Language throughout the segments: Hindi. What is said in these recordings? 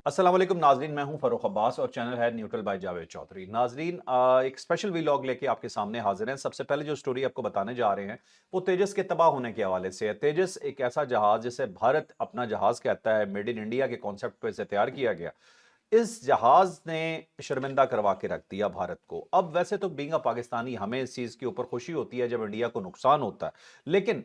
अस्सलाम वालेकुम नाजरीन, मैं हूं फरूख अब्बास और चैनल है न्यूट्रल बाय जावेद चौधरी। नाजरीन, एक स्पेशल वीलॉग लेके आपके सामने हाजिर हैं। सबसे पहले जो स्टोरी आपको बताने जा रहे हैं वो तेजस के तबाह होने के हवाले से है। तेजस एक ऐसा जहाज जिसे भारत अपना जहाज कहता है, मेड इन इंडिया के कॉन्सेप्ट पे इसे तैयार किया गया। इस जहाज ने शर्मिंदा करवा के रख दिया भारत को। अब वैसे तो बीइंग अ पाकिस्तानी हमें इस चीज के ऊपर खुशी होती है जब इंडिया को नुकसान होता है, लेकिन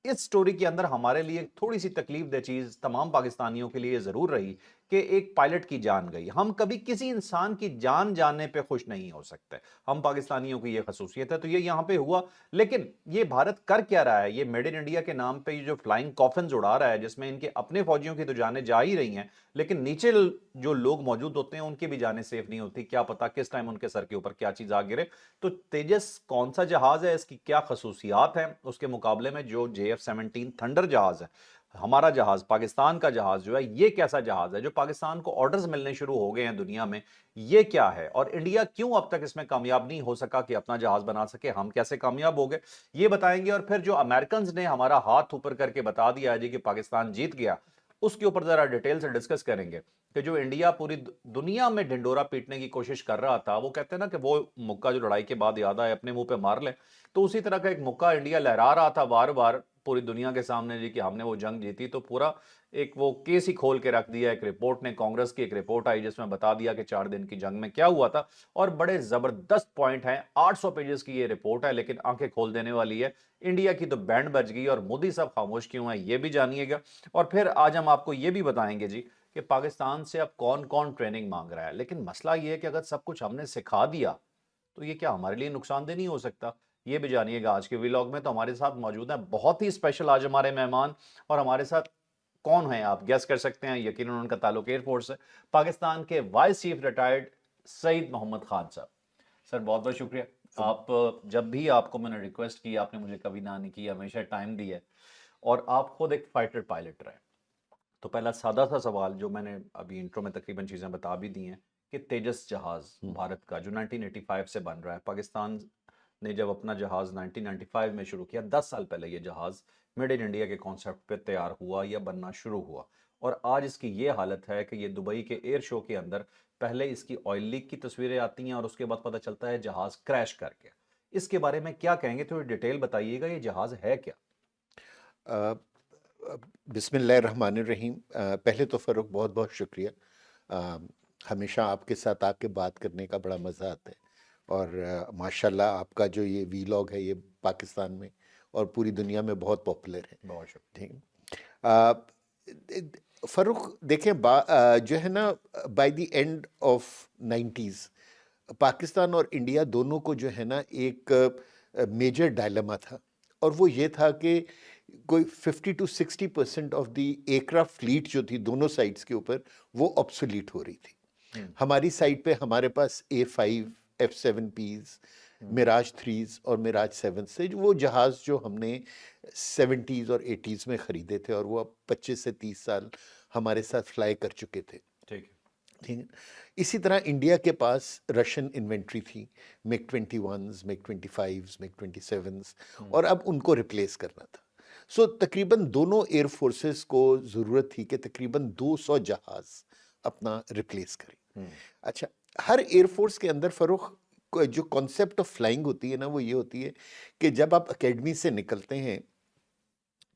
इस स्टोरी के अंदर हमारे लिए थोड़ी सी तकलीफ दे चीज तमाम पाकिस्तानियों के लिए जरूर रही कि एक पायलट की जान गई। हम कभी किसी इंसान की जान जाने पे खुश नहीं हो सकते। हम पाकिस्तानियों की यह खसूसियत है, तो ये यहां पे हुआ। लेकिन ये भारत कर क्या रहा है? ये मेड इन इंडिया के नाम पे ये जो फ्लाइंग कॉफिन उड़ा रहा है, जिसमें इनके अपने फौजियों की तो जानें जा ही रही हैं, लेकिन नीचे जो लोग मौजूद होते हैं उनकी भी जानें सेफ नहीं होती। क्या पता किस टाइम उनके सर के ऊपर क्या चीज आ गिरे। तो तेजस कौन सा जहाज है, इसकी क्या खसूसियात हैं उसके मुकाबले में जो JF-17 थंडर जहाज है, हमारा जहाज, पाकिस्तान का जहाज जो है, ये कैसा जहाज है जो पाकिस्तान को ऑर्डर्स मिलने शुरू हो गए हैं दुनिया में? ये क्या है और इंडिया क्यों अब तक इसमें कामयाब नहीं हो सका कि अपना जहाज बना सके? हम कैसे कामयाब हो गए, ये बताएंगे। और फिर जो अमेरिकन ने हमारा हाथ ऊपर करके बता दिया है जी कि पाकिस्तान जीत गया, उसके ऊपर जरा डिटेल से डिस्कस करेंगे कि जो इंडिया पूरी दुनिया में ढिंडोरा पीटने की कोशिश कर रहा था, वो कहते हैं ना कि वो मुक्का जो लड़ाई के बाद याद आए अपने मुंह पे मार ले, तो उसी तरह का एक मुक्का इंडिया लहरा रहा था बार बार पूरी दुनिया के सामने जी कि हमने वो जंग जीती। तो पूरा एक वो केस ही खोल के रख दिया। एक रिपोर्ट ने, कांग्रेस की एक रिपोर्ट आई जिसमें बता दिया कि 4 दिन की जंग में क्या हुआ था, और बड़े जबरदस्त पॉइंट हैं। 800 पेजेस की ये रिपोर्ट है, लेकिन आंखें खोल देने वाली है। इंडिया की तो बैंड बज गई और मोदी साहब खामोश क्यों है ये भी जानिएगा। और फिर आज हम आपको ये भी बताएंगे जी कि पाकिस्तान से अब कौन कौन ट्रेनिंग मांग रहा है। लेकिन मसला ये है कि अगर सब कुछ हमने सिखा दिया तो ये क्या हमारे लिए नुकसानदेह नहीं हो सकता? ये भी जानिएगा आज के व्लॉग में। तो हमारे साथ मौजूद है बहुत ही स्पेशल आज हमारे मेहमान। और हमारे साथ कौन है आप गेस कर सकते हैं, यकीनन उनका ताल्लुक एयरफोर्स से। पाकिस्तान के vice chief retired Saeed Mohammad Khan साहब। सर बहुत बहुत शुक्रिया। आप, जब भी आपको मैंने रिक्वेस्ट की आपने मुझे कभी ना नहीं की, हमेशा टाइम दिया है। और आप खुद एक फाइटर पायलट रहे। तो पहला सादा सा सवाल जो मैंने अभी इंट्रो में तकरीबन चीज़ें बता भी दी हैं कि तेजस जहाज भारत का जो 1985 से बन रहा है, पाकिस्तान ने जब अपना जहाज 1995 में शुरू किया, 10 साल पहले ये जहाज मेड इन इंडिया के कॉन्सेप्ट पे तैयार हुआ या बनना शुरू हुआ। और आज इसकी ये हालत है कि ये दुबई के एयर शो के अंदर पहले इसकी ऑयल लीक की तस्वीरें आती हैं और उसके बाद पता चलता है जहाज क्रैश कर गया। इसके बारे में क्या कहेंगे, थोड़ी डिटेल बताइएगा, ये जहाज है क्या? अ, बिस्मिल्लाहिर्रहमानिर्रहीम। पहले तो फ़रूक बहुत बहुत शुक्रिया। अ, हमेशा आपके साथ आके बात करने का बड़ा मज़ा आता है। और माशाल्लाह आपका जो ये वीलॉग है ये पाकिस्तान में और पूरी दुनिया में बहुत पॉपुलर है। बहुत शुक्रिया। ठीक है। फ़रूक देखें, जो है ना, by the end of 90s Pakistan और इंडिया दोनों को जो है ना एक मेजर डायलेमा था। और वो ये था कि कोई 50 to 60% of the aircraft fleet जो थी दोनों साइड्स के ऊपर वो ऑब्सोलीट हो रही थी। हम्म। हमारी साइड पे हमारे पास A5 F7Ps, हम्म। मिराज थ्रीज और मिराज सेवन से वो जहाज़ जो हमने 70s और 80s में ख़रीदे थे और वो अब 25 से 30 साल हमारे साथ फ्लाई कर चुके थे। ठीक है। ठीक है। इसी तरह इंडिया के पास रशियन इन्वेंट्री थी, MiG-21s, MiG-25s, MiG-27s, हम्म। और अब उनको रिप्लेस करना था। सो तकरीबन दोनों एयर फोर्सेस को ज़रूरत थी कि तकरीबन 200 जहाज़ अपना रिप्लेस करें। हम्म। अच्छा, हर एयर फोर्स के अंदर फ़रूख जो कॉन्सेप्ट ऑफ फ्लाइंग होती है ना वो ये होती है कि जब आप एकेडमी से निकलते हैं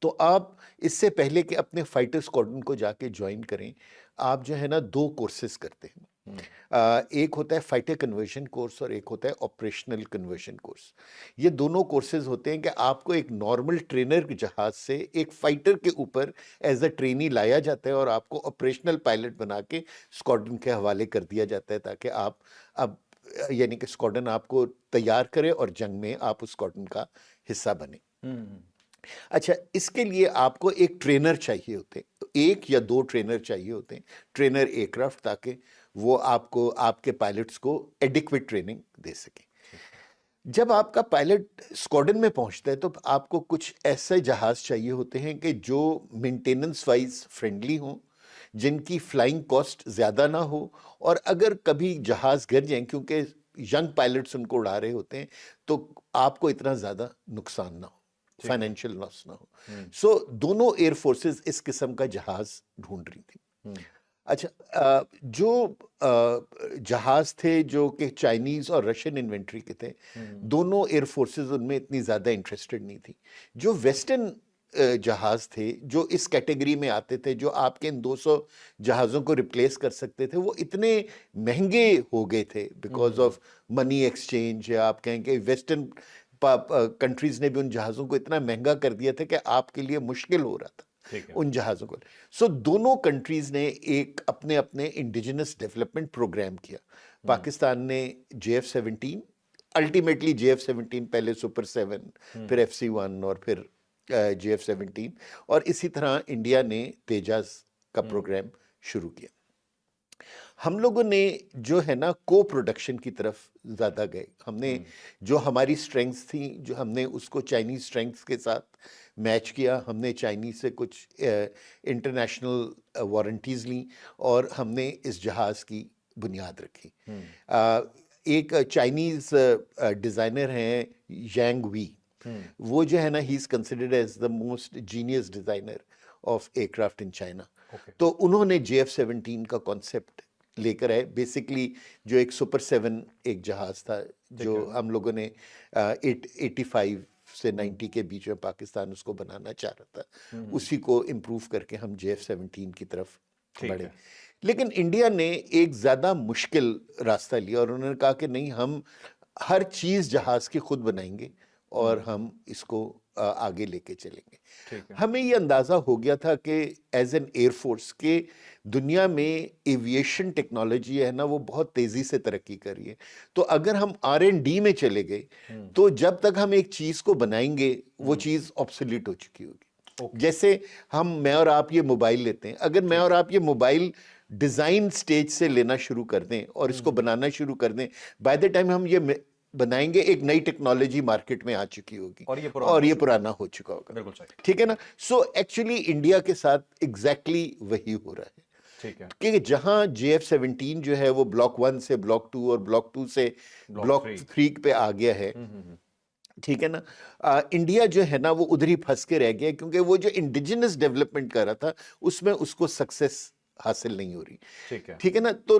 तो आप इससे पहले कि अपने फाइटर स्क्वाड्रन को जाके ज्वाइन करें, आप जो है ना 2 कोर्सेज़ करते हैं। हम्म। एक होता है फाइटर कन्वर्जन कोर्स और एक होता है ऑपरेशनल कन्वर्जन कोर्स। ये दोनों कोर्सेज़ होते हैं कि आपको एक नॉर्मल ट्रेनर जहाज़ से एक फाइटर के ऊपर एज़ अ ट्रेनी लाया जाता है और आपको ऑपरेशनल पायलट बना के स्क्वाड्रन के हवाले कर दिया जाता है ताकि आप अब यानी कि स्क्वाड्रन आपको तैयार करे और जंग में आप उस स्क्वाड्रन का हिस्सा बने। हम्म। अच्छा, इसके लिए आपको एक ट्रेनर चाहिए होते हैं, तो 1 या 2 ट्रेनर चाहिए होते हैं, ट्रेनर एयरक्राफ्ट, ताकि वो आपको आपके पायलट्स को एडिक्वेट ट्रेनिंग दे सके। ठीक है। जब आपका पायलट स्क्वाड्रन में पहुंचता है तो आपको कुछ ऐसे जहाज चाहिए होते हैं कि जो मेंटेनेंस वाइज फ्रेंडली हों, जिनकी फ्लाइंग कॉस्ट ज़्यादा ना हो, और अगर कभी जहाज़ गिर जाएं, क्योंकि यंग पायलट्स उनको उड़ा रहे होते हैं, तो आपको इतना ज़्यादा नुकसान ना हो, ठीक है। फाइनेंशियल लॉस ना हो। हम्म। सो दोनों एयर फोर्सेस इस किस्म का जहाज़ ढूंढ रही थी। हम्म। अच्छा, जो जहाज थे जो कि चाइनीज और रशियन इन्वेंट्री के थे, दोनों एयर फोर्सेस उनमें इतनी ज्यादा इंटरेस्टेड नहीं थी। जो वेस्टर्न जहाज थे जो इस कैटेगरी में आते थे, जो आपके इन 200 जहाज़ों को रिप्लेस कर सकते थे, वो इतने महंगे हो गए थे बिकॉज ऑफ मनी एक्सचेंज, या आप कहें कि वेस्टर्न कंट्रीज ने भी उन जहाज़ों को इतना महंगा कर दिया था कि आपके लिए मुश्किल हो रहा था ठीक है। उन जहाज़ों को। सो दोनों कंट्रीज ने एक अपने अपने इंडिजिनस डेवलपमेंट प्रोग्राम किया। पाकिस्तान ने JF-17, अल्टीमेटली JF-17, पहले सुपर 7, फिर FC-1 और फिर JF-17, और इसी तरह इंडिया ने तेजास का प्रोग्राम शुरू किया। हम लोगों ने जो है ना को प्रोडक्शन की तरफ ज़्यादा गए। हमने जो हमारी स्ट्रेंथ्स थी, जो हमने उसको चाइनीज स्ट्रेंथ्स के साथ मैच किया। हमने चाइनीज से कुछ इंटरनेशनल वारंटीज़ ली और हमने इस जहाज़ की बुनियाद रखी। एक चाइनीज डिज़ाइनर हैं यांग वी, वो जो है ना, he is considered as the most genius designer of aircraft in China. तो उन्होंने JF-17 का कॉन्सेप्ट लेकर आए। बेसिकली जो एक सुपर 7 एक जहाज था जो हम लोगों ने 85 से 90 के बीच में पाकिस्तान उसको बनाना चाह रहा था, उसी को इम्प्रूव करके हम JF-17 की तरफ बढ़े। लेकिन इंडिया ने एक ज़्यादा मुश्किल रास्ता लिया और उन्होंने कहा कि नहीं, हम हर चीज़ जहाज़ की खुद बनाएंगे और हम इसको आगे लेके चलेंगे। हमें ये अंदाज़ा हो गया था कि एज एन एयरफोर्स के दुनिया में एविएशन टेक्नोलॉजी है ना, वो बहुत तेज़ी से तरक्की कर रही है। तो अगर हम R&D में चले गए तो जब तक हम एक चीज़ को बनाएंगे वो चीज़ ऑब्सोलीट हो चुकी होगी। जैसे मैं और आप ये मोबाइल लेते हैं, अगर मैं और आप ये मोबाइल डिज़ाइन स्टेज से लेना शुरू कर दें और इसको बनाना शुरू कर दें, बाय द टाइम हम ये बनाएंगे एक नई टेक्नोलॉजी मार्केट में आ चुकी होगी और ये पुराना हो चुका होगा। बिल्कुल सही। ठीक है ना। सो एक्चुअली इंडिया के साथ एग्जैक्टली वही हो रहा है। ठीक है। कि जहां JF-17 जो है वो ब्लॉक 1 से ब्लॉक 2 और ब्लॉक 2 से ब्लॉक 3 पे आ गया है, ठीक है ना, इंडिया जो है ना वो उधर ही फंस के रह गया, क्योंकि वो जो इंडिजिनस डेवलपमेंट कर रहा था उसमें उसको सक्सेस हासिल नहीं हो रही। ठीक है ना। तो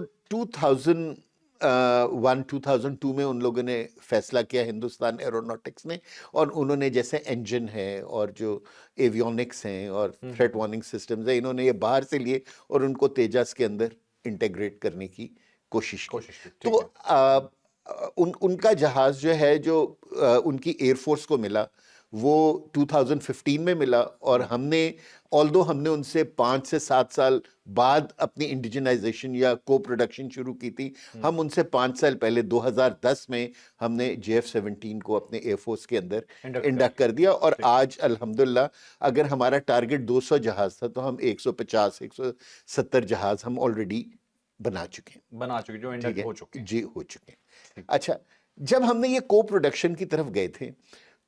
2002 में उन लोगों ने फैसला किया, हिंदुस्तान एरोनॉटिक्स ने, और उन्होंने जैसे इंजन है और जो एवियोनिक्स हैं और थ्रेट वार्निंग सिस्टम्स है, इन्होंने ये बाहर से लिए और उनको तेजास के अंदर इंटीग्रेट करने की कोशिश की। तो उनका जहाज जो है, जो उनकी एयरफोर्स को मिला, वो 2015 में मिला, और हमने हमने उनसे 5 से 7 साल बाद अपनी इंडिजिनाइजेशन या को प्रोडक्शन शुरू की थी। हम उनसे 5 साल पहले 2010 में हमने JF-17 को अपने एयरफोर्स के अंदर इंडक्ट कर दिया, और आज अल्हम्दुलिल्लाह अगर हमारा टारगेट 200 जहाज था तो हम 150-170 जहाज हम ऑलरेडी बना चुके हैं, जो इंडक्ट हो चुके हैं। जी, हो चुके हैं। अच्छा, जब हमने ये को प्रोडक्शन की तरफ गए थे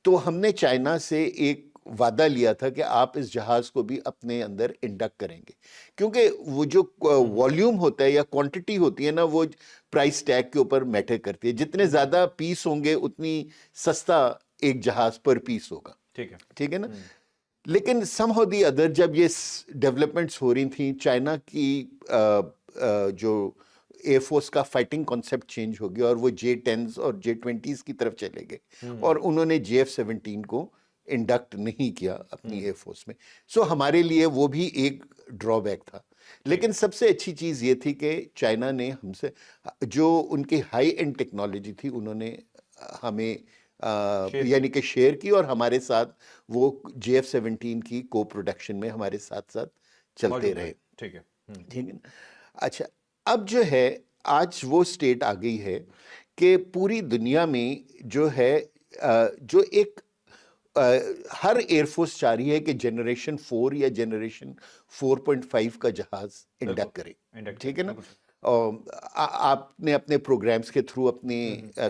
तो हमने चाइना से एक वादा लिया था कि आप इस जहाज को भी अपने अंदर इंडक्ट करेंगे, क्योंकि वो जो वॉल्यूम होता है या क्वांटिटी होती है ना, वो प्राइस टैग के ऊपर मैटर करती है। जितने ज्यादा पीस होंगे उतनी सस्ता एक जहाज पर पीस होगा। ठीक है ना। लेकिन समहाउ द अदर जब ये डेवलपमेंट्स हो रही थी, चाइना की जो एयरफोर्स का फाइटिंग कॉन्सेप्ट चेंज हो गया और वो J-10s और J-20s की तरफ चले गए और उन्होंने JF-17 को इंडक्ट नहीं किया अपनी एयरफोर्स में। सो हमारे लिए वो भी एक ड्रॉबैक था। लेकिन सबसे अच्छी चीज़ ये थी कि चाइना ने हमसे जो उनकी हाई एंड टेक्नोलॉजी थी उन्होंने हमें यानी कि शेयर की, और हमारे साथ वो JF-17 की को प्रोडक्शन में हमारे साथ साथ चलते रहे। ठीक है ना। अच्छा, अब जो है आज वो स्टेट आ गई है कि पूरी दुनिया में जो है जो एक हर एयरफोर्स चाह रही है कि जनरेशन 4 या जनरेशन 4.5 का जहाज इंडक्ट करे। ठीक है ना। आपने अपने प्रोग्राम्स के थ्रू अपने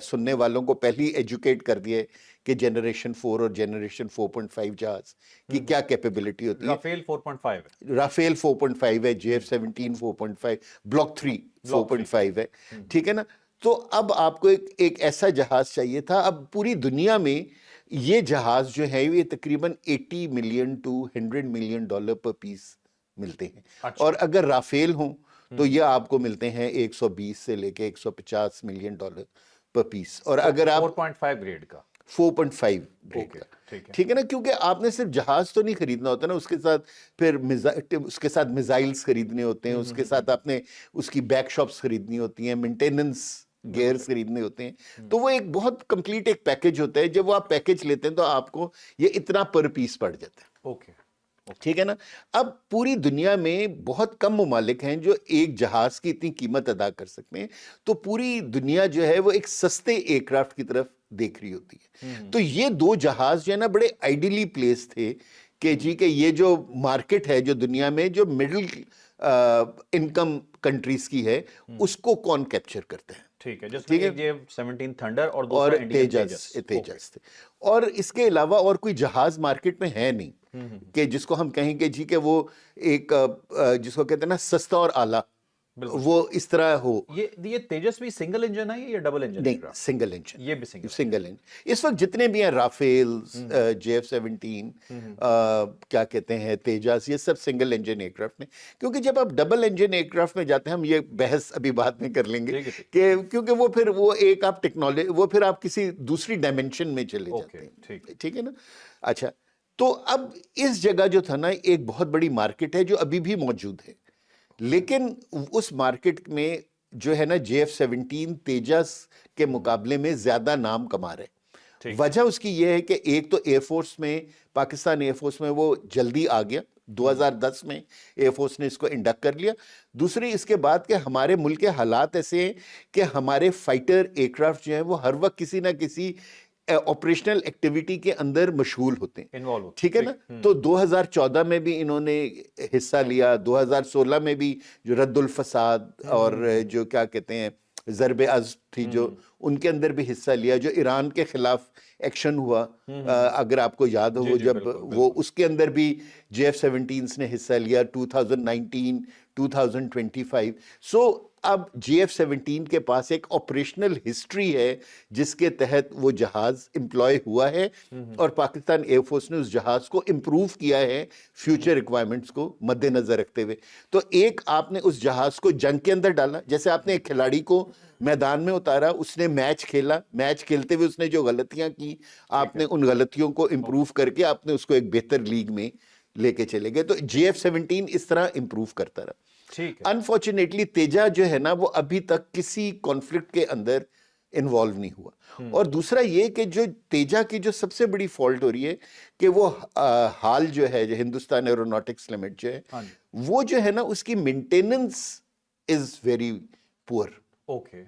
सुनने वालों को पहले ही एजुकेट कर दिया कि जनरेशन 4 और जनरेशन 4.5 जहाज की क्या कैपेबिलिटी होती है। राफेल 4.5 है, राफेल 4.5 है, JF-17 4.5, ब्लॉक 3 4.5 है। ठीक है ना। तो अब आपको एक ऐसा जहाज चाहिए था। अब पूरी दुनिया में ये जहाज जो है ये तकरीबन 80 मिलियन to $100 मिलियन पर पीस मिलते हैं। और अगर राफेल हो तो ये आपको मिलते हैं 120 से लेके 150 मिलियन डॉलर पर पीस। और अगर आप 4.5 ग्रेड का 4.5 ग्रेड ओके का, ठीक है ठीक है ना, क्योंकि आपने सिर्फ जहाज तो नहीं खरीदना होता ना, उसके साथ फिर उसके साथ मिसाइल्स खरीदने होते हैं, उसके साथ आपने उसकी बैकशॉप्स खरीदनी होती हैं, मेंटेनेंस गियर्स खरीदने होते हैं, तो वो एक बहुत कंप्लीट एक पैकेज होता है। जब वो आप पैकेज लेते हैं तो आपको ये इतना पर पीस पड़ जाता है, ओके ठीक है ना। अब पूरी दुनिया में बहुत कम ममालिक हैं जो एक जहाज की इतनी कीमत अदा कर सकते हैं, तो पूरी दुनिया जो है वो एक सस्ते एयरक्राफ्ट की तरफ देख रही होती है। तो ये दो जहाज जो है ना बड़े आइडियली प्लेस थे कि जी के ये जो मार्केट है जो दुनिया में जो मिडिल इनकम कंट्रीज की है उसको कौन कैप्चर करते हैं, ठीक है, जिसमें ठीक है। एक ये 17 थंडर और दूसरा और इंडियन तेजस तेजस तेजस थे। और इसके अलावा और कोई जहाज मार्केट में है नहीं कि जिसको हम कहेंगे जी कि वो एक जिसको कहते हैं ना सस्ता और आला, बिल्कुल वो इस तरह हो। ये तेजस भी सिंगल इंजन है या डबल इंजन नहीं, एयरक्राफ्ट? सिंगल इंजन, ये भी सिंगल सिंगल इंजन। इस वक्त जितने भी हैं राफेल, JF-17, क्या कहते हैं तेजस, ये सब सिंगल इंजन एयरक्राफ्ट हैं। क्योंकि जब आप डबल इंजन एयरक्राफ्ट में जाते हैं, हम ये बहस अभी बाद में कर लेंगे ठीक है, ठीक कि क्योंकि वो फिर वो एक आप टेक्नोलॉजी, वो फिर आप किसी दूसरी डायमेंशन में चले जाते हैं, ठीक ठीक है ना। अच्छा, तो अब इस जगह जो था ना एक बहुत बड़ी मार्केट है जो अभी भी मौजूद है, लेकिन उस मार्केट में जो है ना JF-17 तेजस के मुकाबले में ज्यादा नाम कमा रहे। ठीक। वजह उसकी ये है कि एक तो एयरफोर्स में, पाकिस्तान एयरफोर्स में वो जल्दी आ गया, 2010 में एयरफोर्स ने इसको इंडक्ट कर लिया। दूसरी इसके बाद के हमारे मुल्क के हालात ऐसे हैं कि हमारे फाइटर एयरक्राफ्ट जो हैं वो हर वक्त किसी ना किसी ऑपरेशनल एक्टिविटी के अंदर मशगूल होते हैं, इन्वॉल्व होते ठीक है ना। तो 2014 में भी इन्होंने हिस्सा लिया, 2016 में भी जो रद्दुल फसाद और जो क्या कहते हैं ज़रबे अज़्म थी जो, उनके अंदर भी हिस्सा लिया, जो ईरान के खिलाफ एक्शन हुआ, अगर आपको याद हो जी, वो जी, जब बिल्कुल, वो बिल्कुल। उसके अंदर भी JF-17 ने हिस्सा लिया 2019 2025। सो अब JF-17 के पास एक ऑपरेशनल हिस्ट्री है जिसके तहत वो जहाज एम्प्लॉय हुआ है और पाकिस्तान एयरफोर्स ने उस जहाज को इम्प्रूव किया है फ्यूचर रिक्वायरमेंट्स को मद्देनजर रखते हुए। तो एक आपने उस जहाज को जंग के अंदर डाला, जैसे आपने एक खिलाड़ी को मैदान में उतारा, उसने मैच खेला, मैच खेलते हुए उसने जो गलतियां की, आपने उन गलतियों को इम्प्रूव करके आपने उसको एक बेहतर लीग में लेके चले गए। तो JF-17 इस तरह इम्प्रूव करता रहा। ठीक है, अनफॉर्चुनेटली तेजा जो है ना वो अभी तक किसी कॉन्फ्लिक्ट के अंदर इन्वॉल्व नहीं हुआ। और दूसरा ये कि जो तेजा की जो सबसे बड़ी फॉल्ट हो रही है कि वो हाल जो है, जो हिंदुस्तान एरोनॉटिक्स लिमिटेड जो है, हाँ जी, वो जो है ना उसकी maintenance is very poor okay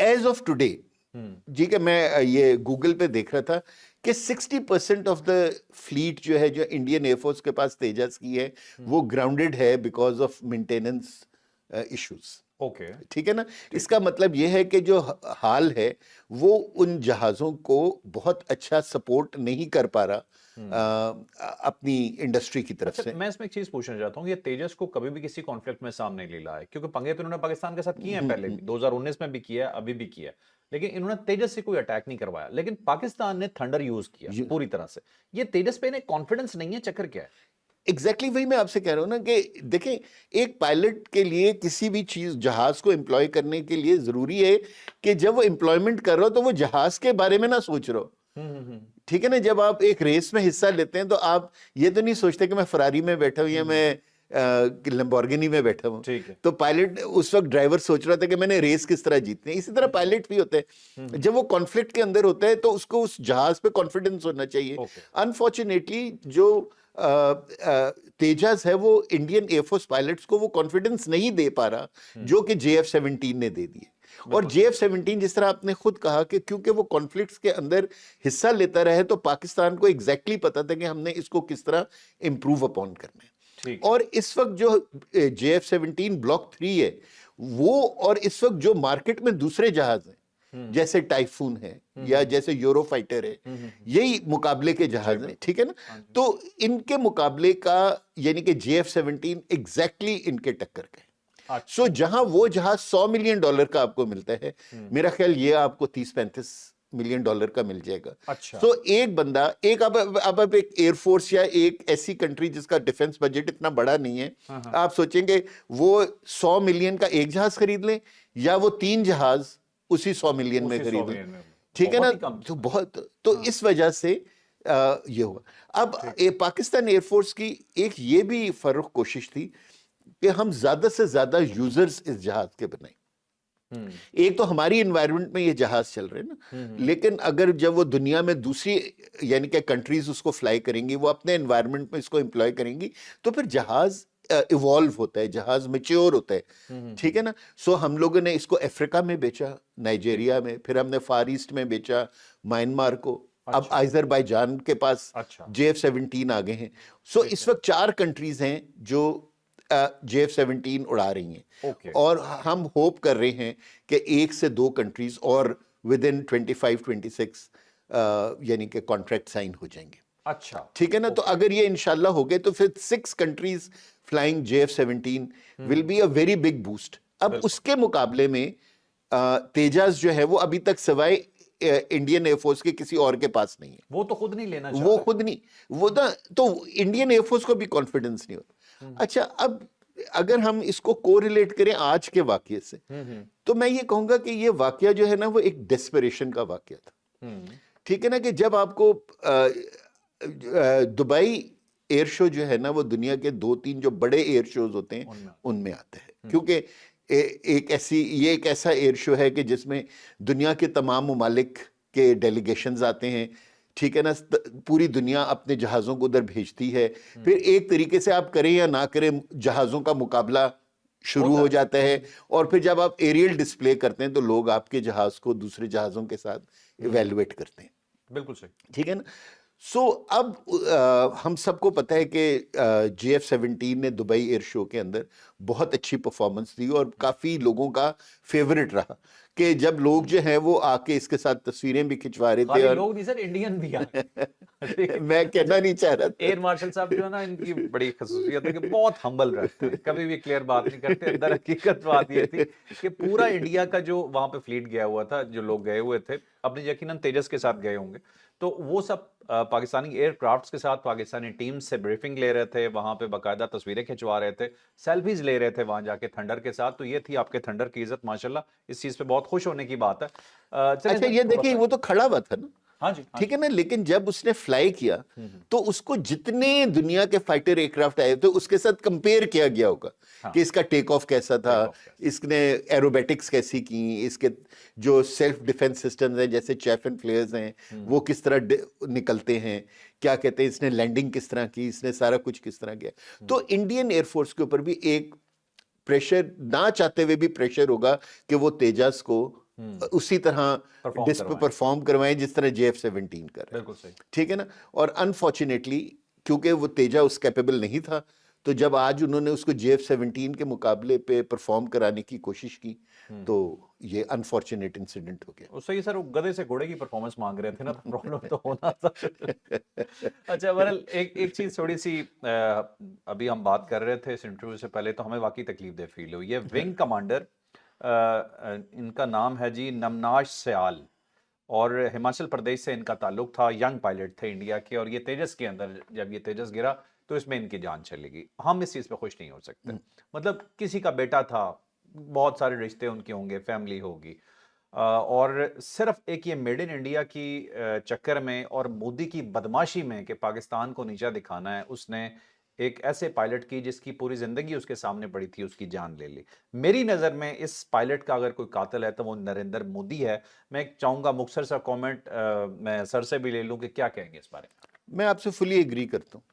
as of today. जी कि मैं ये गूगल पे देख रहा था कि 60% ऑफ द फ्लीट जो है जो इंडियन एयरफोर्स के पास तेजस की है वो ग्राउंडेड है because of maintenance issues, okay ठीक है ना। इसका मतलब यह है कि जो हाल है वो उन जहाज़ों को बहुत अच्छा सपोर्ट नहीं कर पा रहा अपनी इंडस्ट्री की तरफ से। मैं इसमें एक चीज पूछना चाहता हूँ, ये तेजस को कभी भी किसी कॉन्फ्लिक्ट में सामने नहीं लाया है, क्योंकि पंगे तो इन्होंने पाकिस्तान के साथ किए हैं पहले भी, 2019 में भी किया है, अभी भी किया है, लेकिन इन्होंने तेजस से कोई अटैक नहीं करवाया। लेकिन पाकिस्तान ने थंडर यूज किया पूरी तरह से। ये तेजस पे इन्हें कॉन्फिडेंस नहीं है, चक्कर क्या है? एग्जैक्टली वही मैं आपसे कह रहा हूँ ना कि देखें, एक पायलट के लिए किसी भी चीज जहाज को एम्प्लॉय करने के लिए जरूरी है कि जब वो एम्प्लॉयमेंट कर रहा हो तो वो जहाज के बारे में ना सोच रहा हो, ठीक है ना। जब आप एक रेस में हिस्सा लेते हैं तो आप ये तो नहीं सोचते कि मैं फरारी में बैठा हूँ या मैं लैम्बोर्गिनी में बैठा हूँ। ठीक है। तो पायलट उस वक्त ड्राइवर सोच रहा था कि मैंने रेस किस तरह जीतनी है। इसी तरह पायलट भी होते हैं, जब वो कॉन्फ्लिक्ट के अंदर होता है तो उसको उस जहाज पे कॉन्फिडेंस होना चाहिए। Okay. अनफॉर्चुनेटली जो तेजस है वो इंडियन एयरफोर्स पायलट्स को वो कॉन्फिडेंस नहीं दे पा रहा जो कि JF-17 ने दे दिए। और JF-17 जिस तरह आपने खुद कहा कि क्योंकि वो कॉन्फ्लिक्ट्स के अंदर हिस्सा लेता रहा है तो पाकिस्तान को एग्जैक्टली पता था कि हमने इसको किस तरह इंप्रूव अपॉन करना है। ठीक और इस वक्त जो JF-17 ब्लॉक 3 है वो, और इस वक्त जो मार्केट में दूसरे जहाज हैं जैसे टाइफून है या जैसे यूरोफाइटर है, यही मुकाबले के जहाज हैं, ठीक है ना। तो इनके मुकाबले का यानी कि JF-17 एग्जैक्टली इनके टक्कर के। अच्छा। सो जहां वो जहाज $100 मिलियन का आपको मिलता है, मेरा ख्याल ये आपको 30-35 मिलियन डॉलर का मिल जाएगा। अच्छा। तो एक बंदा एक अब एक एयरफोर्स या एक ऐसी कंट्री जिसका डिफेंस बजट इतना बड़ा नहीं है, हाँ। आप सोचेंगे वो 100 मिलियन का एक जहाज खरीद लें या वो 3 जहाज उसी 100 मिलियन में उसी 100 खरीद लें। मिलियन में ठीक है बहुत ना? ही कम। तो बहुत, तो हाँ। इस वजह से ये हुआ। अब पाकिस्तान एयरफोर्स की एक ये भी फर्क कोशिश थी कि हम ज्यादा से ज्यादा यूजर्स इस जहाज के बनाए। एक तो हमारी एनवायरनमेंट में ये जहाज चल रहे हैं ना, लेकिन अगर जब वो दुनिया में दूसरी यानी कि कंट्रीज उसको फ्लाई करेंगी, वो अपने एनवायरनमेंट में इसको एम्प्लॉय करेंगी, तो फिर जहाज इवॉल्व होता है, जहाज मैच्योर होता है। ठीक है ना? सो हम लोगों ने इसको अफ्रीका में बेचा, नाइजेरिया में, फिर हमने फार ईस्ट में बेचा, म्यांमार को, अब अच्छा। अजरबैजान के पास अच्छा। JF-17 आ गए हैं। सो ठीक इस है। वक्त 4 कंट्रीज हैं जो JF-17 उड़ा रही हैं, ओके। और हम होप कर रहे हैं कि 1 से 2 कंट्रीज और विद इन 25-26 यानी कि कॉन्ट्रैक्ट साइन हो जाएंगे। अच्छा। ठीक है ना? तो अगर ये इंशाल्लाह हो गए तो फिर 6 countries flying JF-17 will be a very big boost. अब बिल्कुल। उसके मुकाबले में तेजास जो है वो अभी तक सिवाय इंडियन एयरफोर्स के किसी और के पास नहीं है। वो तो खुद नहीं लेना चाह वो रहे। खुद नहीं, वो ना, तो इंडियन एयरफोर्स को भी कॉन्फिडेंस नहीं होता। अच्छा, अब अगर हम इसको कोरिलेट करें आज के वाकये से, तो मैं ये कहूंगा कि ये वाकया जो है ना वो एक डेस्परेशन का वाकया था। ठीक है ना? कि जब आपको दुबई एयर शो जो है ना वो दुनिया के 2-3 जो बड़े एयर शोज होते हैं उनमें आता है, क्योंकि ये एक ऐसा एयर शो है कि जिसमें दुनिया के तमाम ममालिक के डेलीगेशंस आते हैं। ठीक है ना? पूरी दुनिया अपने जहाज़ों को उधर भेजती है, फिर एक तरीके से आप करें या ना करें जहाज़ों का मुकाबला शुरू हो जाता है, और फिर जब आप एरियल डिस्प्ले करते हैं तो लोग आपके जहाज को दूसरे जहाज़ों के साथ इवेलुएट करते हैं। बिल्कुल सही। ठीक है ना? सो अब हम सबको पता है कि JF-17 ने दुबई एयर शो के अंदर बहुत अच्छी परफॉर्मेंस दी और काफ़ी लोगों का फेवरेट रहा, कि जब लोग जो हैं वो आके इसके साथ तस्वीरें भी खिंचवा रहे थे। खाली और लोग नहीं सर, इंडियन भी आए। मैं कहना नहीं चाह रहा था। एयर मार्शल साहब जो है ना, इनकी बड़ी खसूसियत है कि बहुत हम्बल रहते हैं, कभी भी क्लियर बात नहीं करते। अंदर हकीकत बात ये थी कि पूरा इंडिया का जो वहां पे फ्लीट गया हुआ था, जो लोग गए हुए थे, अपने यकीनन तेजस के साथ गए होंगे, तो वो सब पाकिस्तानी एयरक्राफ्ट्स के साथ पाकिस्तानी टीम से ब्रीफिंग ले रहे थे, वहां पे बाकायदा तस्वीरें खिंचवा रहे थे, सेल्फीज ले रहे थे वहां जाके थंडर के साथ। तो ये थी आपके थंडर की इज्जत, माशाल्लाह, इस चीज पे बहुत खुश होने की बात है। चलिए अच्छा, सर, ये थोड़ा देखिए सा। वो तो खड़ा हुआ था ना। हाँ जी, हाँ ठीक जी। है ना? लेकिन जब उसने फ्लाई किया तो उसको जितने दुनिया के फाइटर एयरक्राफ्ट आए थे उसके साथ कंपेयर किया गया होगा, हाँ। कि इसका टेक ऑफ कैसा था, टेक ऑफ कैसा। इसने एरोबेटिक्स कैसी की, इसके जो सेल्फ डिफेंस सिस्टम्स हैं जैसे चैफ एंड फ्लेयर्स हैं वो किस तरह निकलते हैं, क्या कहते हैं, इसने लैंडिंग किस तरह की, इसने सारा कुछ किस तरह किया। तो इंडियन एयरफोर्स के ऊपर भी एक प्रेशर, ना चाहते हुए भी प्रेशर होगा कि वो तेजस को उसी तरह परफॉर्म करवाएं जिस तरह JF-17 कर रहे हैं। बिल्कुल सही। ठीक है ना? और अनफॉर्चुनेटली क्योंकि वो तेजा उस कैपेबल नहीं था, तो जब आज उन्होंने उसको JF-17 के मुकाबले पे परफॉर्म कराने की कोशिश की तो ये अनफॉर्चुनेट इंसिडेंट हो गया। उससे ये सर, वो गधे से घोड़े की परफॉर्मेंस मांग रहे थे ना, तो प्रॉब्लम तो होना था। अच्छा, बहरहाल एक चीज थोड़ी सी, अभी हम बात कर रहे थे इस इंटरव्यू से पहले, तो हमें वाकई तकलीफ दे फील हुई। ये विंग कमांडर, इनका नाम है जी नमनाश सयाल, और हिमाचल प्रदेश से इनका ताल्लुक था। यंग पायलट थे इंडिया के, और ये तेजस के अंदर, जब ये तेजस गिरा तो इसमें इनकी जान चली गई। हम इस चीज़ पे खुश नहीं हो सकते। मतलब किसी का बेटा था, बहुत सारे रिश्ते उनके होंगे, फैमिली होगी, और सिर्फ एक ये मेड इन इंडिया की चक्कर में और मोदी की बदमाशी में कि पाकिस्तान को नीचा दिखाना है, उसने एक ऐसे पायलट की जिसकी पूरी जिंदगी उसके सामने पड़ी थी, उसकी जान ले ली। मेरी नज़र में इस पायलट का अगर कोई कातिल है तो वो नरेंद्र मोदी है। मैं चाहूंगा मुख्तसर सा कमेंट मैं सर से भी ले लूं कि क्या कहेंगे इस बारे में। मैं आपसे फुली एग्री करता हूँ।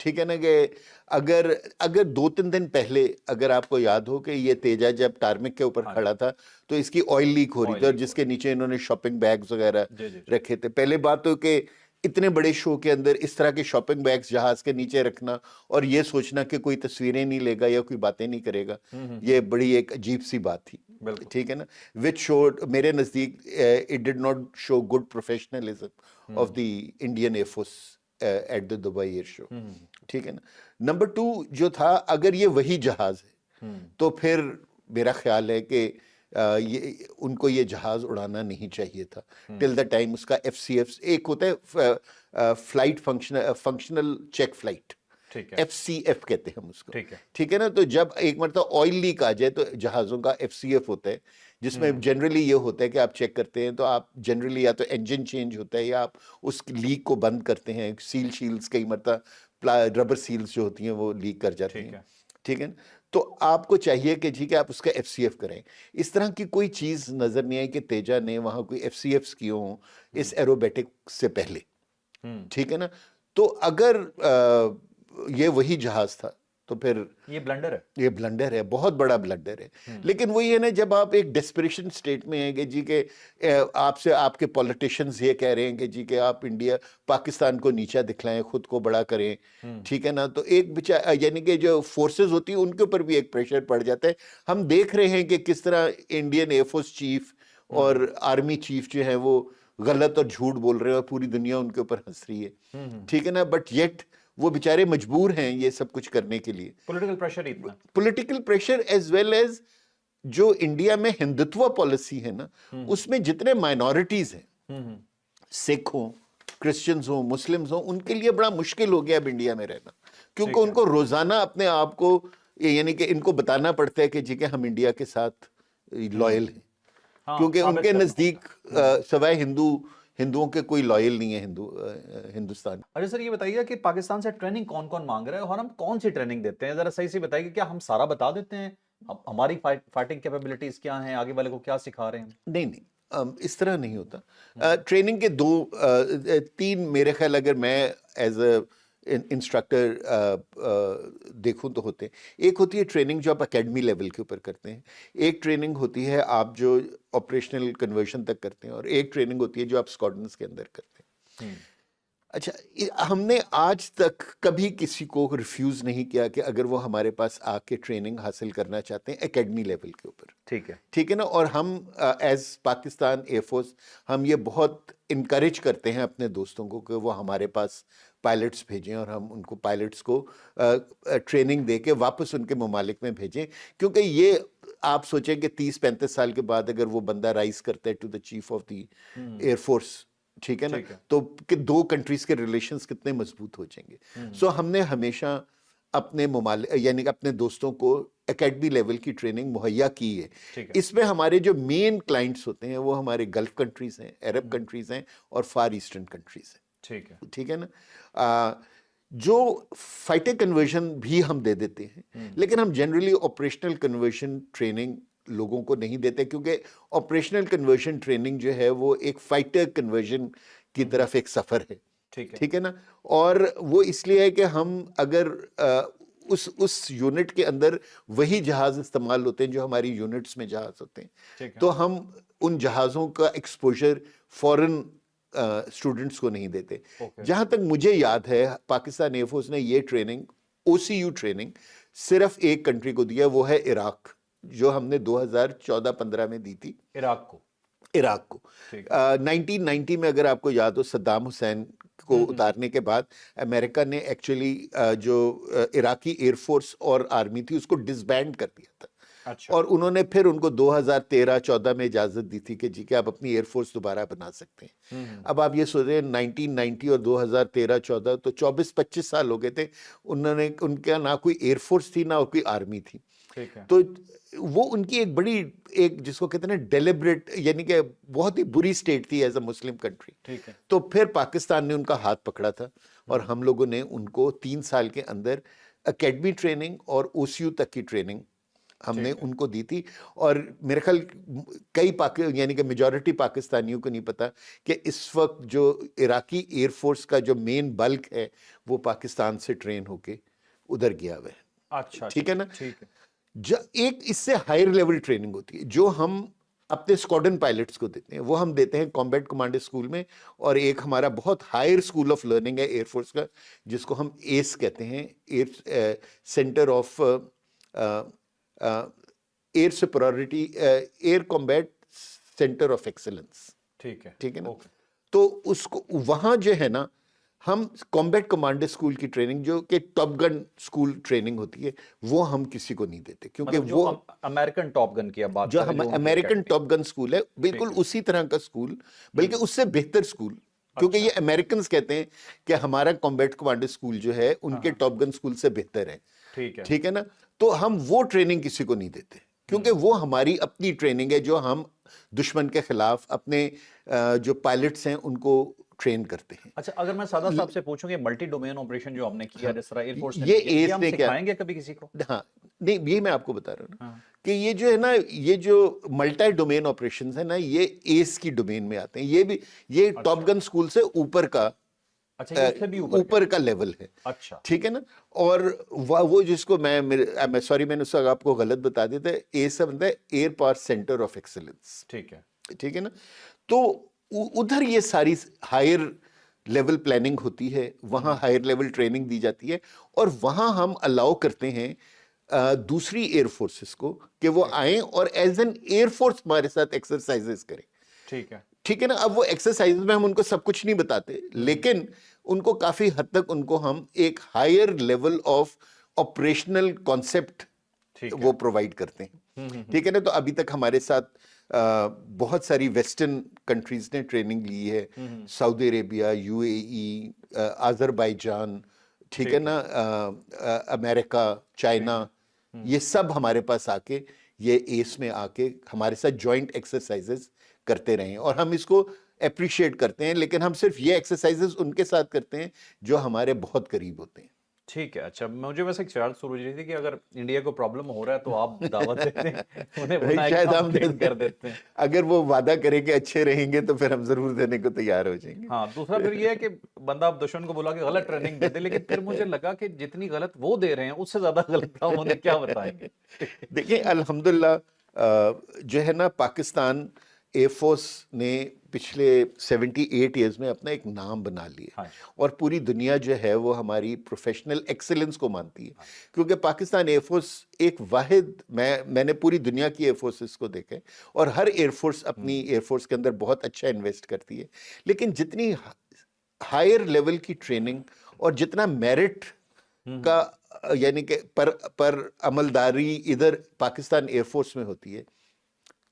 ठीक है ना? कि अगर अगर 2-3 दिन पहले अगर आपको याद हो कि ये तेजा जब टारमिक के ऊपर खड़ा था तो इसकी ऑयल लीक हो रही थी, और जिसके नीचे इन्होंने शॉपिंग बैग्स वगैरह रखे थे। पहले बात तो कि इतने बड़े शो के अंदर इस तरह के शॉपिंग बैग्स जहाज के नीचे रखना और ये सोचना कि कोई तस्वीरें नहीं लेगा या कोई बातें नहीं करेगा, ये बड़ी एक अजीब सी बात थी। ठीक है ना? विच शोड, मेरे नज़दीक it did not show good professionalism of the Indian air force at the Dubai air show. ठीक है ना? नंबर 2 जो था, अगर ये वही जहाज है तो फिर मेरा ख्याल है कि ये उनको ये जहाज उड़ाना नहीं चाहिए था टिल द टाइम उसका FCF एक होता है फ्लाइट फंक्शनल चेक फ्लाइट, ठीक है, FCF कहते हैं हम उसको, ठीक है। ठीक है ना। तो जब एक मतलब ऑयल लीक आ जाए तो जहाज़ों का FCF होता है, जिसमें जनरली ये होता है कि आप चेक करते हैं तो आप जनरली या तो इंजन चेंज होता है या आप उस लीक को बंद करते हैं। शील्ड्स कई मतलब रबर सील्स जो होती हैं वो लीक कर जाती ठीक हैं, है। ठीक है ना। तो आपको चाहिए कि ठीक है आप उसका FCF करें। इस तरह की कोई चीज़ नज़र नहीं आई कि तेजा ने वहाँ कोई FCFs किए हों इस एरोबेटिक से पहले, हम्म, ठीक है ना। तो अगर ये वही जहाज था तो फिर ये ब्लंडर है। ये ब्लंडर है, बहुत बड़ा ब्लंडर है। लेकिन वही है ना, जब आप एक डेस्परेशन स्टेट में हैं कि जी के आपसे आपके पॉलिटिशियंस ये कह रहे हैं कि जी के आप इंडिया पाकिस्तान को नीचा दिखलाएं, खुद को बड़ा करें, ठीक है ना। तो एक यानी कि जो फोर्सेस होती है उनके ऊपर भी एक प्रेशर पड़ जाता है। हम देख रहे हैं कि किस तरह इंडियन एयरफोर्स चीफ और आर्मी चीफ जो है वो गलत और झूठ बोल रहे हैं और पूरी दुनिया उनके ऊपर हंस रही है, ठीक है ना। बट येट वो बेचारे मजबूर हैं ये सब कुछ करने के लिए। पॉलिटिकल प्रेशर इतना। Political pressure as well as जो इंडिया में हिंदुत्व पॉलिसी है ना, उसमें जितने माइनॉरिटीज हैं, सिख हो, क्रिश्चियंस हो, मुस्लिम्स हो, उनके लिए बड़ा मुश्किल हो गया अब इंडिया में रहना, क्योंकि ठीक है। उनको रोजाना अपने आप को यानी कि इनको बताना पड़ता है कि जी के हम इंडिया के साथ लॉयल हैं, हाँ, क्योंकि साबित उनके करना नजदीक पड़ता है। सवाए हिंदुओं के कोई लॉयल नहीं है हिंदुस्तान। अच्छा सर, ये बताइए कि पाकिस्तान से ट्रेनिंग कौन कौन मांग रहा है और हम कौन सी ट्रेनिंग देते हैं, जरा सही से बताइए। क्या हम सारा बता देते हैं? हमारी फाइटिंग कैपेबिलिटीज क्या हैं, आगे वाले को क्या सिखा रहे हैं? नहीं नहीं, इस तरह नहीं होता। ट्रेनिंग के तीन मेरे ख्याल अगर मैं एज अ इंस्ट्रक्टर देखूं तो होते हैं। एक होती है ट्रेनिंग जो आप एकेडमी लेवल के ऊपर करते हैं, एक ट्रेनिंग होती है आप जो ऑपरेशनल कन्वर्शन तक करते हैं, और एक ट्रेनिंग होती है जो आप स्क्वाड्रंस के अंदर करते हैं। अच्छा, हमने आज तक कभी किसी को रिफ्यूज नहीं किया कि अगर वो हमारे पास आके ट्रेनिंग हासिल करना चाहते हैं एकेडमी लेवल के ऊपर, ठीक है। ठीक है ना। और हम एज पाकिस्तान एयरफोर्स हम ये बहुत इनकरेज करते हैं अपने दोस्तों को कि वो हमारे पास पायलट्स भेजें और हम उनको पायलट्स को ट्रेनिंग दे के वापस उनके ममालिक में भेजें, क्योंकि ये आप सोचें कि 30-35 साल के बाद अगर वो बंदा राइज करता है to the chief of the air force, ठीक है ना, ठीक है। तो कि दो कंट्रीज के रिलेशंस कितने मजबूत हो जाएंगे। सो हमने हमेशा अपने ममालिक यानी कि अपने दोस्तों को एकेडमी लेवल की ट्रेनिंग मुहैया की है। ठीक है। इसमें हमारे जो मेन क्लाइंट्स होते हैं वो हमारे गल्फ कंट्रीज हैं, अरब कंट्रीज हैं और फार ईस्टर्न कंट्रीज हैं, ठीक है। ठीक है ना। जो फाइटर कन्वर्जन भी हम दे देते हैं, लेकिन हम जनरली ऑपरेशनल कन्वर्जन ट्रेनिंग लोगों को नहीं देते, क्योंकि ऑपरेशनल कन्वर्जन ट्रेनिंग जो है वो एक फाइटर कन्वर्जन की तरफ एक सफर है, ठीक है। ठीक है ना। और वो इसलिए है कि हम अगर उस यूनिट के अंदर वही जहाज इस्तेमाल होते हैं जो हमारी यूनिट्स में जहाज होते हैं, ठीक है। तो हम उन जहाज़ों का एक्सपोजर फॉरेन स्टूडेंट्स को नहीं देते। ओके। जहां तक मुझे याद है पाकिस्तान एयरफोर्स ने ये ट्रेनिंग OCU ट्रेनिंग सिर्फ एक कंट्री को दिया, वो है इराक, जो हमने 2014-15 में दी थी इराक को। इराक को। ठीक 1990 में अगर आपको याद हो सद्दाम हुसैन को उतारने के बाद अमेरिका ने एक्चुअली जो इराकी एयरफोर्स और आर्मी थी उसको डिसबैंड कर दिया था, अच्छा। और उन्होंने फिर उनको 2013-14 में इजाजत दी थी कि जी कि आप अपनी एयरफोर्स दोबारा बना सकते हैं। अब आप ये सोच रहे हैं 1990 और 2013-14 तो 24-25 साल हो गए थे, उन्होंने उनका ना कोई एयरफोर्स थी ना कोई आर्मी थी। ठीक है। तो वो उनकी एक बड़ी एक जिसको कहते हैं ना डेलिब्रेट यानी कि बहुत ही बुरी स्टेट थी एज अ मुस्लिम कंट्री। ठीक है। तो फिर पाकिस्तान ने उनका हाथ पकड़ा था और हम लोगों ने उनको 3 साल के अंदर एकेडमी ट्रेनिंग और OCU तक की ट्रेनिंग हमने ठीक है। उनको दी थी। और मेरे ख्याल यानी कि मेजॉरिटी पाकिस्तानियों को नहीं पता कि इस वक्त जो इराकी एयरफोर्स का जो मेन बल्क है वो पाकिस्तान से ट्रेन होके उधर गया हुआ है, अच्छा। ठीक है ना। ठीक है। एक इससे हायर लेवल ट्रेनिंग होती है जो हम अपने स्क्वाड्रन पायलट्स को देते हैं, वो हम देते हैं कॉम्बैट कमांडर स्कूल में। और एक हमारा बहुत हायर स्कूल ऑफ लर्निंग है एयरफोर्स का, जिसको हम एस कहते हैं, air centre of air superiority air combat centre of excellence, ठीक है। ठीक है ना। ओके। तो उसको वहाँ जो है ना हम कॉम्बैट कमांडर स्कूल की ट्रेनिंग जो कि टॉप गन स्कूल ट्रेनिंग होती है वो हम किसी को नहीं देते, क्योंकि मतलब जो वो अमेरिकन टॉप गन की आप बात जो कर रहे हैं, हम जो उनकी American academy. Top gun school है बिल्कुल ठीक है। उसी तरह का स्कूल, बल्कि उससे बेहतर स्कूल, क्योंकि ये अच्छा। अमेरिकन कहते हैं कि हमारा कॉम्बैट कमांडर स्कूल जो है हाँ उनके हाँ। टॉप गन स्कूल से बेहतर है। ठीक है। ठीक है ना। तो हम वो ट्रेनिंग किसी को नहीं देते, क्योंकि वो हमारी अपनी ट्रेनिंग है जो हम दुश्मन के खिलाफ अपने जो पायलट्स हैं उनको ट्रेन करते हैं। अच्छा, अगर मैं सादा साहब से पूछूं कि मल्टी डोमेन ऑपरेशन जो आपने किया, हाँ, जिस तरह एयरफोर्स ने ये ये एस हम ने क्या, सिखाएंगे कभी किसी को? हाँ, नहीं ये मैं आपको बता रहा हूँ ना हाँ। कि ये जो है ना, ये जो मल्टी डोमेन ऑपरेशंस है ना, ये एस की डोमेन में आते हैं। ये भी ये टॉप अच्छा। गन स्कूल से ऊपर का अच्छा, ये उससे भी ऊपर ऊपर का लेवल है। अच्छा। ठीक है ना। और वो जिसको मैं सॉरी मैंने उसको आपको गलत बता दिया था, ए से बनता है air power centre of excellence. ठीक है। ठीक है ना। तो उधर ये सारी हायर लेवल प्लानिंग होती है, वहाँ हायर लेवल ट्रेनिंग दी जाती है, और वहाँ हम अलाउ करते हैं दूसरी एयर फोर्सेस को कि वो आए और एज एन एयर फोर्स हमारे साथ एक्सरसाइजेस करें। ठीक है। ठीक है ना। अब वो एक्सरसाइज में हम उनको सब कुछ नहीं बताते, लेकिन उनको काफी हद तक उनको हम एक higher level of operational concept ठीक वो है। प्रोवाइड करते हैं। ठीक है ना। तो अभी तक हमारे साथ बहुत सारी वेस्टर्न कंट्रीज ने ट्रेनिंग ली है, सऊदी अरेबिया, यूएई, अजरबैजान, ठीक है ठीक है। ना, अमेरिका, चाइना, ये सब हमारे पास आके ये एस में आके हमारे साथ जॉइंट एक्सरसाइजेस करते रहे हैं, और हम इसको अप्रिशिएट करते हैं। लेकिन हम सिर्फ ये एक्सरसाइजेस उनके साथ करते हैं जो हमारे बहुत करीब होते हैं। ठीक है। अच्छा, मुझे वैसे एक सवाल शुरू रही थी कि अगर इंडिया को प्रॉब्लम हो रहा है तो आप दावत देते हैं उन्हें, भाई बुलाएं, शायद हम कंप्लेन कर देते हैं। अगर वो वादा करे कि अच्छे रहेंगे तो फिर हम जरूर देने को तैयार हो जाएंगे। हाँ, दूसरा फिर ये है कि बंदा आप दुश्मन को बुला के गलत ट्रेनिंग दे दे, लेकिन फिर मुझे लगा कि जितनी गलत वो दे रहे हैं उससे ज्यादा गलत हम उन्हें क्या बताएंगे। देखिए अल्हम्दुलिल्लाह जो है ना, पाकिस्तान एयरफोर्स ने पिछले 78 ईयर्स में अपना एक नाम बना लिया, हाँ जी। और पूरी दुनिया जो है वो हमारी प्रोफेशनल एक्सीलेंस को मानती है। क्योंकि पाकिस्तान एयरफोर्स एक वाहिद, मैंने पूरी दुनिया की एयरफोर्सेस को देखा है, और हर एयरफोर्स अपनी एयरफोर्स के अंदर बहुत अच्छा इन्वेस्ट करती है, लेकिन जितनी हायर लेवल की ट्रेनिंग और जितना मेरिट का यानी कि पर अमलदारी इधर पाकिस्तान एयरफोर्स में होती है,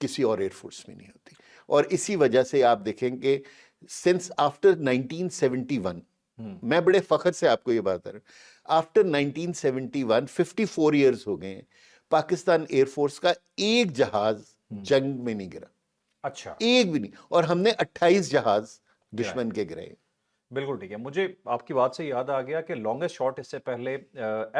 किसी और एयरफोर्स में नहीं होती। और इसी वजह से आप देखेंगे सिंस आफ्टर 1971, मैं बड़े फख्र से आपको ये बात कर रहा हूं, आफ्टर 1971 54 ईयर्स हो गए हैं, पाकिस्तान एयरफोर्स का एक जहाज जंग में नहीं गिरा, अच्छा। एक भी नहीं। और हमने 28 जहाज गिराए। दुश्मन के गिराए। बिल्कुल ठीक है। मुझे आपकी बात से याद आ गया कि लॉन्गेस्ट शॉट इससे पहले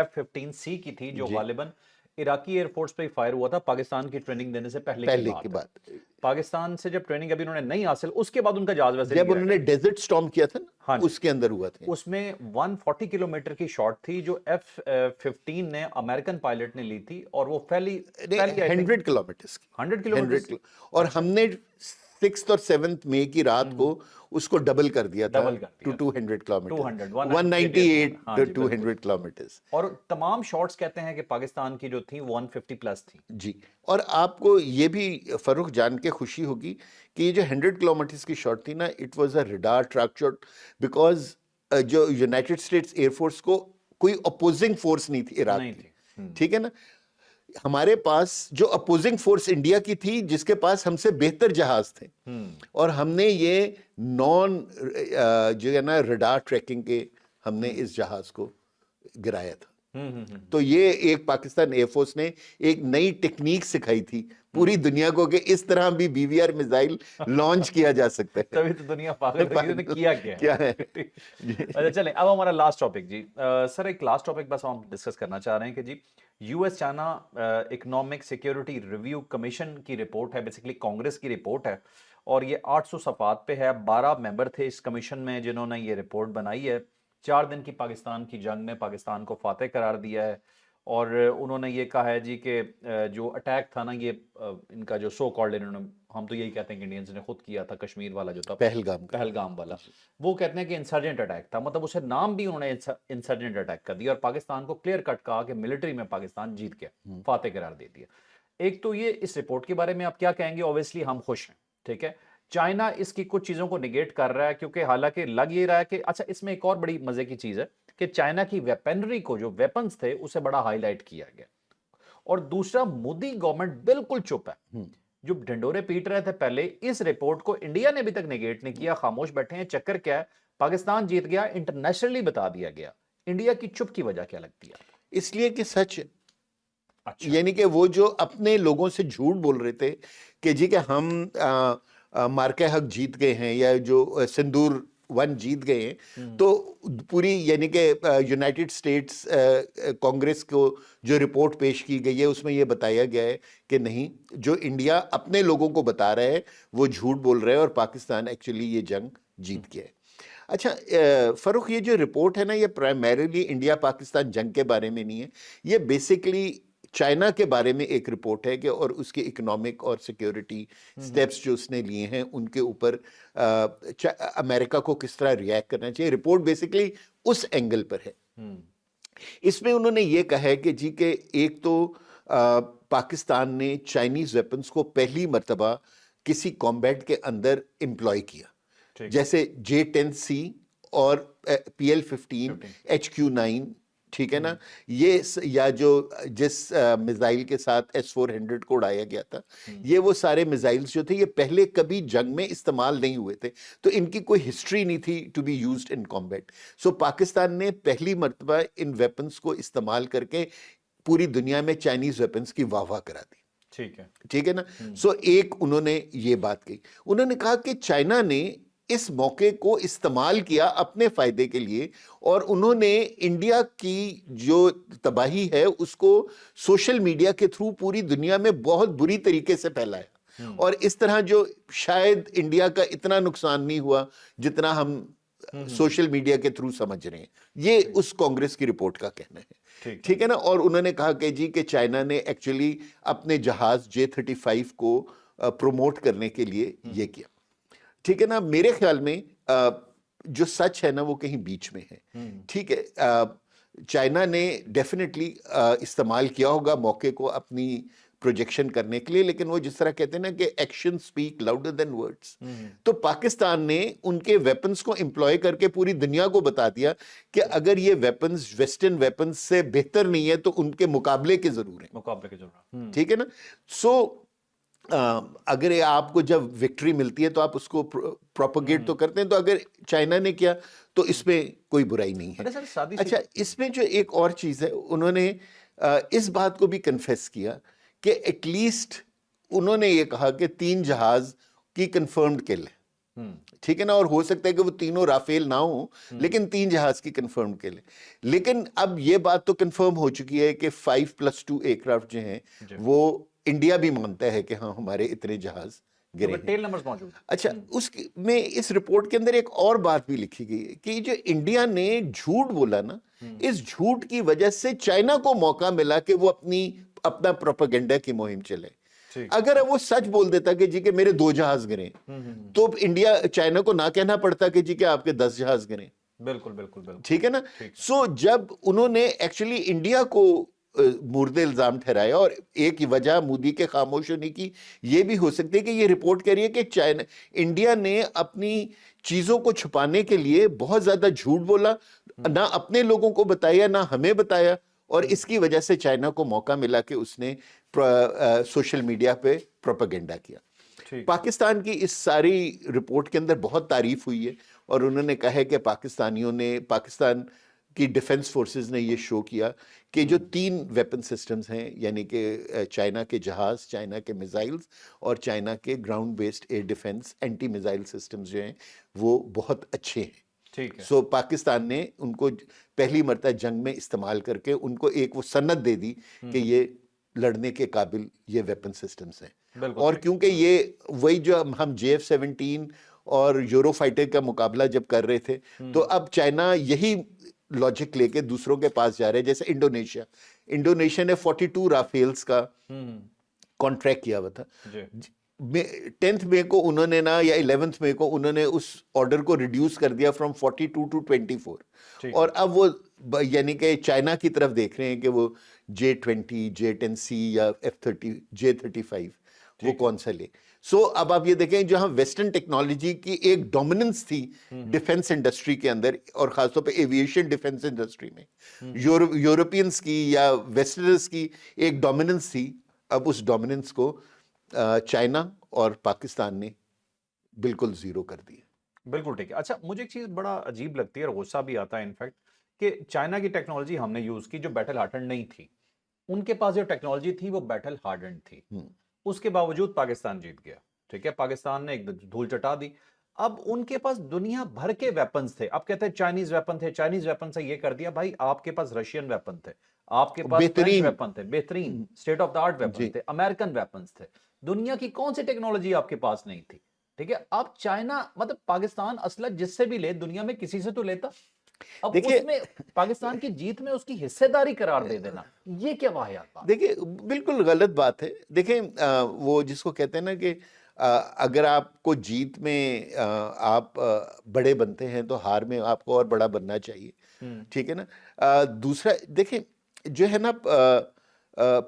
F-15C की थी, जो जी, गालिबन इराकी एयरफोर्स पे ही फायर हुआ था, पाकिस्तान की ट्रेनिंग देने से पहले की पहले की बात है। बात। पाकिस्तान से जब ट्रेनिंग अभी उन्होंने नहीं हासिल, उसके बाद उनका जहाज वैसे नहीं जब गिराया उन्होंने गया। डेजर्ट स्टॉर्म किया था ना, हाँ जी। उसके अंदर हुआ था। उसमें 140 किलोमीटर की शॉट थी जो F-15 ने अमेरिकन पायलट ने ली थी, और वो फैली फैली आई थिंक 100 किलोमीटर्स की, 100 100 किलोमीटर। किलो। और अच्छा। हमने 6 और 7 मई की रात को उसको डबल कर दिया था डबल कर टू दिया। 200 किलोमीटर, 200 198 हाँ टू जी, बिल्कुल। 200 किलोमीटर्स। और तमाम शॉट्स कहते हैं कि पाकिस्तान की जो थी 150 प्लस थी। जी। और आपको ये भी फरूख जान के खुशी होगी कि ये जो 100 किलोमीटर्स की शॉट थी ना, it was a radar track shot, because जो यूनाइटेड स्टेट्स एयरफोर्स को कोई अपोजिंग फोर्स नहीं थी इराक नहीं की। थी। ठीक है ना। हमारे पास जो अपोजिंग फोर्स इंडिया की थी, जिसके पास हमसे बेहतर जहाज थे, और हमने ये नॉन जो है ना रडार ट्रैकिंग के हमने इस जहाज को गिराया था। तो ये एक पाकिस्तान एयरफोर्स ने एक नई टेक्निक सिखाई थी पूरी दुनिया को कि इस तरह भी बीवीआर मिसाइल लॉन्च किया जा सकता है। तभी तो दुनिया पागल थी, इसने किया क्या क्या है। है। अच्छा, चलें अब हमारा लास्ट टॉपिक जी। सर, एक लास्ट टॉपिक बस हम डिस्कस करना चाह रहे हैं कि जी, US China economic security review commission की रिपोर्ट है, बेसिकली कांग्रेस की रिपोर्ट है, और ये 800 सफ़ात पे है। 12 मेंबर थे इस कमीशन में जिन्होंने ये रिपोर्ट बनाई है। 4 दिन की पाकिस्तान की जंग में पाकिस्तान को फातेह करार दिया है, और उन्होंने ये कहा है जी कि जो अटैक था ना, ये इनका जो सो कॉल्ड, इन्होंने, हम तो यही कहते हैं कि इंडियंस ने खुद किया था, कश्मीर वाला जो था, पहलगाम का। पहलगाम वाला, वो कहते हैं कि इंसर्जेंट अटैक था। मतलब उसे नाम भी उन्होंने इंसर्जेंट अटैक कर दिया, और पाकिस्तान को क्लियर कट कहा कि मिलिट्री में पाकिस्तान जीत गया, फातेह करार दे दिया। एक तो ये इस रिपोर्ट के बारे में आप क्या कहेंगे? ऑब्वियसली हम खुश हैं, ठीक है, चाइना इसकी कुछ चीजों को निगेट कर रहा है, क्योंकि हालांकि लग ये रहा है कि अच्छा, इसमें एक और बड़ी मजे की चीज है कि चाइना की वेपनरी को, जो वेपन्स थे, उसे बड़ा हाईलाइट किया गया। और दूसरा, मोदी गवर्नमेंट बिल्कुल चुप है। जो ढिंडोरे पीट रहे थे पहले, इस रिपोर्ट को इंडिया ने अभी तक नेगेट नहीं किया, खामोश बैठे हैं। चक्कर क्या है? पाकिस्तान जीत गया, इंटरनेशनली बता दिया गया। इंडिया की चुप की वजह क्या लगती है आपको? इसलिए कि सच है। अच्छा। यानी कि वो जो अपने लोगों से झूठ बोल रहे थे कि जी कि हम मार्के हक जीत गए हैं या जो सिंदूर 1 जीत गए हैं, तो पूरी यानी कि यूनाइटेड स्टेट्स कांग्रेस को जो रिपोर्ट पेश की गई है उसमें ये बताया गया है कि नहीं, जो इंडिया अपने लोगों को बता रहा है वो झूठ बोल रहा है और पाकिस्तान एक्चुअली ये जंग जीत गया है। अच्छा, फरूख, ये जो रिपोर्ट है ना, ये प्राइमरीली इंडिया पाकिस्तान जंग के बारे में नहीं है, ये बेसिकली चाइना के बारे में एक रिपोर्ट है कि और उसके इकोनॉमिक और सिक्योरिटी स्टेप्स जो उसने लिए हैं उनके ऊपर अमेरिका को किस तरह रिएक्ट करना चाहिए। रिपोर्ट बेसिकली उस एंगल पर है। इसमें उन्होंने ये कहा है कि जी के एक तो पाकिस्तान ने चाइनीज वेपन्स को पहली मर्तबा किसी कॉम्बैट के अंदर एम्प्लॉय किया, जैसे J-10C और PL-15 HQ-9, ठीक है ना, ये या जो जिस मिसाइल के साथ S-400 को उड़ाया गया था, ये वो सारे मिसाइल्स जो थे ये पहले कभी जंग में इस्तेमाल नहीं हुए थे, तो इनकी कोई हिस्ट्री नहीं थी to be used in combat. So Pakistan ने पहली मर्तबा इन वेपन्स को इस्तेमाल करके पूरी दुनिया में चाइनीज वेपन्स की वाह करा दी। ठीक है ना। सो एक उन्होंने ये बात कही, उन्होंने कहा कि चाइना ने इस मौके को इस्तेमाल किया अपने फायदे के लिए और उन्होंने इंडिया की जो तबाही है उसको सोशल मीडिया के थ्रू पूरी दुनिया में बहुत बुरी तरीके से फैलाया, और इस तरह जो शायद इंडिया का इतना नुकसान नहीं हुआ जितना हम सोशल मीडिया के थ्रू समझ रहे हैं। ये उस कांग्रेस की रिपोर्ट का कहना है। ठीक है ना। और उन्होंने कहा कि जी कि चाइना ने एक्चुअली अपने जहाज J-35 को प्रमोट करने के लिए ये किया। ठीक है ना। मेरे ख्याल में जो सच है ना वो कहीं बीच में है। ठीक है, चाइना ने डेफिनेटली इस्तेमाल किया होगा मौके को अपनी प्रोजेक्शन करने के लिए, लेकिन वो जिस तरह कहते हैं ना कि action speak louder than words, तो पाकिस्तान ने उनके वेपन्स को एम्प्लॉय करके पूरी दुनिया को बता दिया कि अगर ये वेपन्स वेस्टर्न वेपन्स से बेहतर नहीं है तो उनके मुकाबले के जरूर है। ठीक है ना। सो अगर आपको जब विक्ट्री मिलती है तो आप उसको प्रोपोगेट तो करते हैं, तो अगर चाइना ने किया तो इसमें कोई बुराई नहीं है। अच्छा, इसमें जो एक और चीज है, उन्होंने इस बात को भी कन्फेस किया कि एटलीस्ट उन्होंने ये कहा कि 3 जहाज की कंफर्म्ड किल है। ठीक है ना। और हो सकता है कि वो तीनों राफेल ना हो, लेकिन 3 जहाज की कंफर्म्ड किल है। लेकिन अब ये बात तो कंफर्म हो चुकी है कि 5+2 एयरक्राफ्ट जो हैं वो इंडिया भी मानता है कि हाँ हमारे इतने जहाज गिरे हैं। टेल नंबर्स मौजूद। अच्छा, उसमें इस रिपोर्ट के अंदर एक और बात भी लिखी गई है कि जो इंडिया ने झूठ बोला ना, इस झूठ की वजह से चाइना को मौका मिला कि वो अपना प्रोपेगेंडा की मुहिम चले। अगर वो सच बोल देता कि जी के मेरे 2 जहाज गिरे, तो इंडिया चाइना को ना कहना पड़ता कि जी के आपके 10 जहाज गिरे। बिल्कुल। ठीक है ना। सो जब उन्होंने एक्चुअली इंडिया को मुर्दे इल्जाम ठहराया, और एक ही वजह मोदी के खामोश होने की ये भी हो सकती है कि ये रिपोर्ट कह रही है कि इंडिया ने अपनी चीजों को छुपाने के लिए बहुत ज्यादा झूठ बोला, ना अपने लोगों को बताया ना हमें बताया, और इसकी वजह से चाइना को मौका मिला कि उसने सोशल मीडिया पे प्रोपेगेंडा किया। पाकिस्तान की इस सारी रिपोर्ट के अंदर बहुत तारीफ हुई है, और उन्होंने कहा है कि पाकिस्तान की डिफेंस फोर्सेस ने ये शो किया कि जो 3 वेपन सिस्टम्स हैं, यानी कि चाइना के जहाज, चाइना के मिसाइल्स और चाइना के ground based air defence anti missile systems जो हैं वो बहुत अच्छे हैं। ठीक है। सो पाकिस्तान ने उनको पहली मर्तबा जंग में इस्तेमाल करके उनको एक वो सनद दे दी कि ये लड़ने के काबिल ये वेपन सिस्टम्स हैं। और क्योंकि ये वही जो हम JF-17 और यूरोफाइटर का मुकाबला जब कर रहे थे, तो अब चाइना यही लॉजिक लेके दूसरों के पास जा रहे हैं। जैसे इंडोनेशिया ने 42 राफेल्स का कॉन्ट्रैक्ट किया हुआ था। 10th मई को उन्होंने ना, या 11th मई को उन्होंने उस ऑर्डर को रिड्यूस कर दिया फ्रॉम 42 to 24, और अब वो यानी कि चाइना की तरफ देख रहे हैं कि वो J-20, J-10C या F-30, J-35 वो कौन सा ले। सो अब आप ये देखें, जहां वेस्टर्न टेक्नोलॉजी की एक डोमिनेंस थी डिफेंस इंडस्ट्री के अंदर, और खासतौर पे एविएशन डिफेंस इंडस्ट्री में यूरोपियंस की या वेस्टर्नर्स की एक डोमिनेंस थी, अब उस डोमिनेंस को चाइना और पाकिस्तान ने बिल्कुल जीरो कर दिया। बिल्कुल ठीक है। अच्छा, मुझे एक चीज बड़ा अजीब लगती है और गुस्सा भी आता है इनफैक्ट, कि चाइना की टेक्नोलॉजी हमने यूज की जो बैटल हार्डन नहीं थी, उनके पास जो टेक्नोलॉजी थी वो बैटल हार्डन थी, उसके बावजूद पाकिस्तान जीत गया। ठीक है, पाकिस्तान ने एक धूल चटा दी। अब उनके पास दुनिया भर के वेपन्स थे, अब कहते हैं चाइनीज वेपन थे, चाइनीज वेपन से ये कर दिया। भाई आपके पास रशियन वेपन थे, आपके पास फ्रेंच बेहतरीन। वेपन थे, बेहतरीन state of the art weapon जी। थे, अमेरिकन वेपन्स थे। दुनिया की कौन सी टेक्नोलॉजी आपके पास नहीं थी? ठीक है, अब चाइना मतलब पाकिस्तान असला जिससे भी ले, दुनिया में किसी से तो लेता, अब देखिए उसमें पाकिस्तान की जीत में उसकी हिस्सेदारी करार दे देना, ये क्या वाहियात बात? देखिए बिल्कुल गलत बात है। देखें वो जिसको कहते हैं ना कि अगर आपको जीत में आप बड़े बनते हैं तो हार में आपको और बड़ा बनना चाहिए। ठीक है ना। दूसरा देखें, जो है ना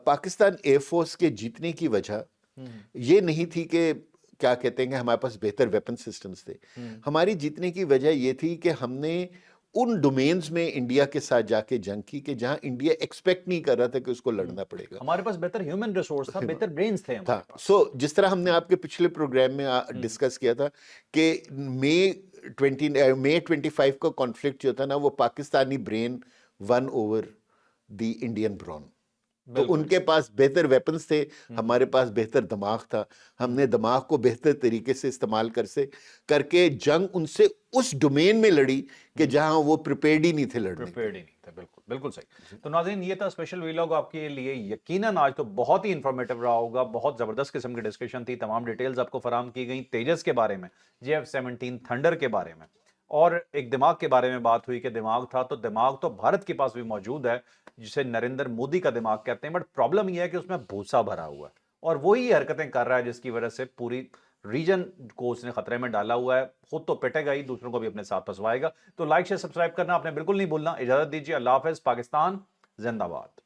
पाकिस्तान एयरफोर्स के जीतने की वजह ये नहीं थी कि क्या कहते हैं कि हमारे पास बेहतर वेपन सिस्टम्स थे। हमारी जीतने की वजह ये थी कि हमने उन डोमेन्स में इंडिया के साथ जाके जंग की कि जहां इंडिया एक्सपेक्ट नहीं कर रहा था कि उसको लड़ना पड़ेगा। हमारे पास बेहतर ह्यूमन रिसोर्स था, बेहतर ब्रेन्स थे हमारे था। पास। सो जिस तरह हमने आपके पिछले प्रोग्राम में डिस्कस किया था कि मई 25 का कॉन्फ्लिक्ट जो था ना, वो Pakistani brain won over the Indian brawn. तो बिल्कुल। उनके पास बेहतर वेपन्स थे, हमारे पास बेहतर दिमाग था। हमने दिमाग को बेहतर तरीके से इस्तेमाल करके जंग उनसे उस डोमेन में लड़ी कि जहां वो प्रिपेयर्ड ही नहीं थे लड़ने के प्रिपेयर्ड ही नहीं थे। बिल्कुल बिल्कुल सही। तो नाज़रीन, ये था स्पेशल वीलॉग आपके लिए। यकीनन आज तो बहुत ही इंफॉर्मेटिव रहा होगा, बहुत जबरदस्त किस्म की डिस्कशन थी, तमाम डिटेल्स आपको फराम की गई तेजस के बारे में, JF-17 थंडर के बारे में, और एक दिमाग के बारे में बात हुई कि दिमाग था, तो दिमाग तो भारत के पास भी मौजूद है, जिसे नरेंद्र मोदी का दिमाग कहते हैं। बट प्रॉब्लम यह है कि उसमें भूसा भरा हुआ है और वही हरकतें कर रहा है जिसकी वजह से पूरी रीजन को उसने खतरे में डाला हुआ है। खुद तो पिटेगा ही, दूसरों को भी अपने साथ फंसवाएगा। तो लाइक शेयर सब्सक्राइब करना आपने बिल्कुल नहीं भूलना। इजाजत दीजिए, अल्लाह हाफिज। पाकिस्तान जिंदाबाद।